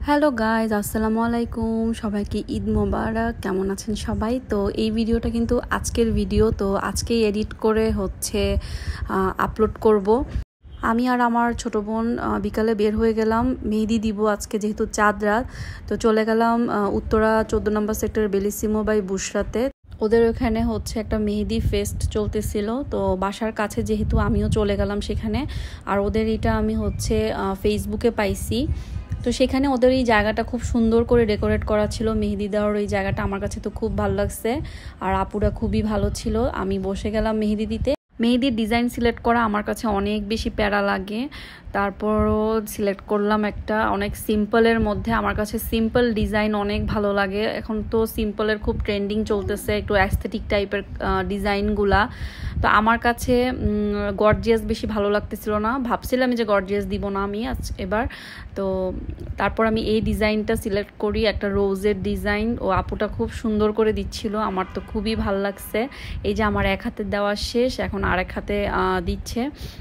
Hello guys, আসসালামু আলাইকুম। সবাইকে ঈদ মোবারক। কেমন আছেন সবাই? তো এই ভিডিওটা কিন্তু আজকের ভিডিও, তো আজকেই এডিট করে আপলোড করব। আমি আর আমার ছোট বোন বিকালে বের হয়ে গেলাম মেহেদি দিব আজকে, যেহেতু চাঁদ রাত। তো চলে গেলাম উত্তরা 14 নম্বর সেক্টর বেলিসিমো বাই বুশরাতে। ওদের ওখানে একটা মেহেদি ফেস্ট চলতেছিল, তো বাসার কাছে যেহেতু আমিও চলে গেলাম সেখানে। আর ওদের এটা আমি ফেসবুকে পাইছি। তো সেখানে ওদের এই জায়গাটা খুব সুন্দর করে ডেকোরেট করা ছিল, মেহেদি দেওয়ার এই জায়গাটা আমার কাছে তো খুব ভালো লাগছে। আর আপুরা খুবই ভালো ছিল। আমি বসে গেলাম মেহেদি দিতে। মেহেদির ডিজাইন সিলেক্ট করা আমার কাছে অনেক বেশি প্যারা লাগে। তারপরও সিলেক্ট করলাম একটা অনেক সিম্পলের মধ্যে। আমার কাছে সিম্পল ডিজাইন অনেক ভালো লাগে। এখন তো সিম্পলের খুব ট্রেন্ডিং চলতেছে, একটু অ্যাস্থেটিক টাইপের ডিজাইনগুলা। তো আমার কাছে গর্জিয়াস বেশি ভালো লাগতেছিল না, ভাবছিলাম যে গর্জিয়াস দিব না আমি এবার। তো তারপর আমি এই ডিজাইনটা সিলেক্ট করি, একটা রোজের ডিজাইন। ও আপুটা খুব সুন্দর করে দিচ্ছিল, আমার তো খুবই ভালো লাগছে। এই যে আমার এক হাতে দেওয়া শেষ, এখন আরেক হাতে দিচ্ছে।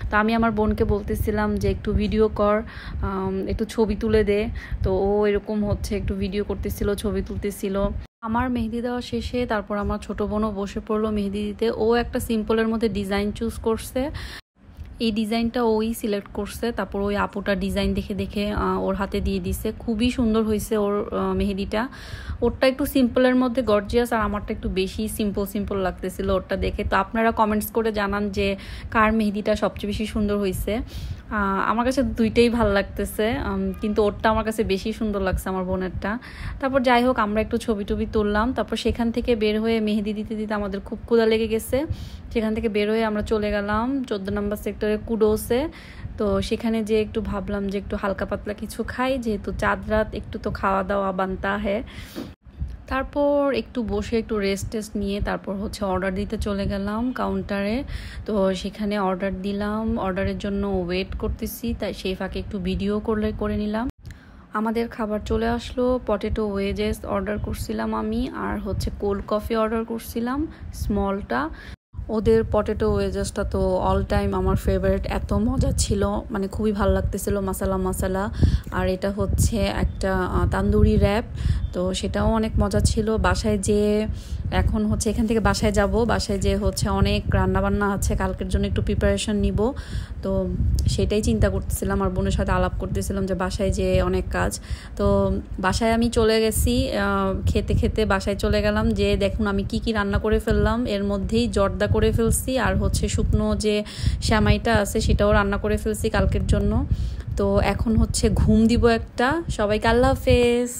তো আমি আমার বোনকে বলতেছিলাম যে একটু ভিডিও কর, একটু ছবি তুলে দে। তো ও এরকম একটু ভিডিও করতেছিল, ছবি তুলতেছিল। আমার মেহেদি দেওয়া শেষে তারপর আমার ছোট বোনও বসে পড়লো মেহেদি দিতে। ও একটা সিম্পলের মধ্যে ডিজাইন চুজ করছে। এই ডিজাইনটা ওই সিলেক্ট করছে, তারপর ওই আপুটা ডিজাইন দেখে দেখে ওর হাতে দিয়ে দিছে। খুবই সুন্দর হয়েছে ওর মেহেদিটা। ওরটা একটু সিম্পলের মধ্যে গর্জিয়াস, আর আমারটা একটু বেশি সিম্পল সিম্পল লাগতেছিল ওরটা দেখে। তো আপনারা কমেন্টস করে জানান যে কার মেহেদিটা সবচেয়ে বেশি সুন্দর হয়েছে। আমার কাছে দুইটাই ভালো লাগতেছে, কিন্তু ওরটা আমার কাছে বেশি সুন্দর লাগছে, আমার বোনেরটা। তারপর যাই হোক, আমরা একটু ছবি টবি তুললাম। তারপর সেখান থেকে বের হয়ে মেহেদি দিতে দিতে আমাদের খুব ক্ষুধা লেগে গেছে। সেখান থেকে বের হয়ে আমরা চলে গেলাম 14 নম্বর সেক্টরে কুডোসে। তো সেখানে যে একটু ভাবলাম যে একটু হালকা পাতলা কিছু খাই, যেহেতু চাঁদ রাত, একটু তো খাওয়া দাওয়া বানতা হ্যাঁ। তারপর একটু বসে একটু রেস্ট নিয়ে তারপর অর্ডার দিতে চলে গেলাম কাউন্টারে। তো সেখানে অর্ডার দিলাম, অর্ডারের জন্য ওয়েট করতেছি, তাই সেই ফাঁকে একটু ভিডিও করে নিলাম। আমাদের খাবার চলে আসলো, পটেটো ওয়েজেস অর্ডার করছিলাম আমি, আর কোল্ড কফি অর্ডার করছিলাম স্মলটা। ওদের পটেটো ওয়েজেসটা তো অল টাইম আমার ফেভারিট, এত মজা ছিল, মানে খুবই ভালো লাগতেছিল, মশালা। আর এটা একটা তান্দুরি র্যাপ, তো সেটাও অনেক মজা ছিল। বাসায় যেয়ে এখন এখান থেকে বাসায় যাব, বাসায় যেয়ে অনেক রান্নাবান্না আছে, কালকের জন্য একটু প্রিপারেশন নিব। তো সেটাই চিন্তা করতেছিলাম, আর বোনের সাথে আলাপ করতেছিলাম যে বাসায় যেয়ে অনেক কাজ। তো বাসায় আমি চলে গেছি, খেতে খেতে বাসায় চলে গেলাম। যে দেখুন আমি কি রান্না করে ফেললাম, এর মধ্যেই জর্দা করে ফেলছি, আর শুকনো যে সেমাইটা আছে সেটাও রান্না করে ফেলছি কালকের জন্য। তো এখন ঘুম দিব একটা। সবাইকে আল্লাহ হাফেজ।